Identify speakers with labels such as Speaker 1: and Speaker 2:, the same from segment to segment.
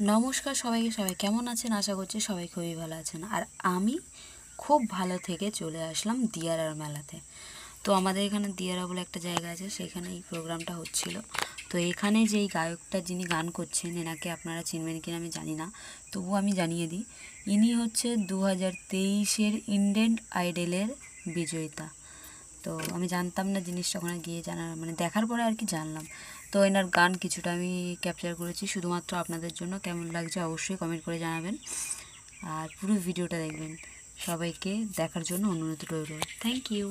Speaker 1: নমস্কার সবাইকে। সবাই কেমন আছেন? আশা করছি সবাই খুবই ভালো আছেন। আর আমি খুব ভালো থেকে চলে আসলাম দিয়ারার মেলাতে। তো আমাদের এখানে দিয়ারা বলে একটা জায়গা আছে, সেখানে এই প্রোগ্রামটা হচ্ছিল। তো এখানে যেই গায়কটা যিনি গান করছেন, এনাকে আপনারা চিনবেন কিনা আমি জানি না, তবু আমি জানিয়ে দিই, ইনি হচ্ছে 2023-এর ইন্ডিয়ান আইডলের বিজয়িতা। তো আমি জানতাম না জিনিসটা, ওখানে গিয়ে জানার মানে দেখার পরে আর কি জানলাম। তো এনার গান কিছুটা আমি ক্যাপচার করেছি শুধুমাত্র আপনাদের জন্য। কেমন লাগছে অবশ্যই কমেন্ট করে জানাবেন, আর পুরো ভিডিওটা দেখবেন। সবাইকে দেখার জন্য অনুরোধ রইল। Thank you.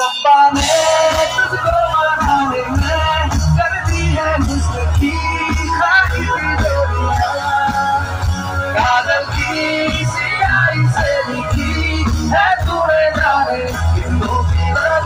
Speaker 2: रब्बा ने तुझको बनाने में कर दी है मुझकी खाई जोड़ियां, काजल की सियाही से लिखी है तूने जाने कितनों की रब।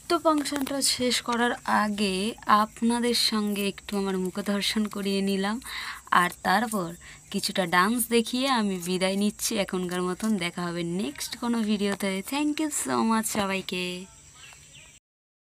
Speaker 1: তো ফাংশনটা শেষ করার আগে আপনাদের সঙ্গে একটু আমার মুখদর্শন করিয়ে নিলাম, আর তারপর কিছুটা ডান্স দেখিয়ে আমি বিদায় নিচ্ছি এখনকার মতন। দেখা হবে নেক্সট কোনো ভিডিওতে। থ্যাংক ইউ সো মাচ সবাইকে।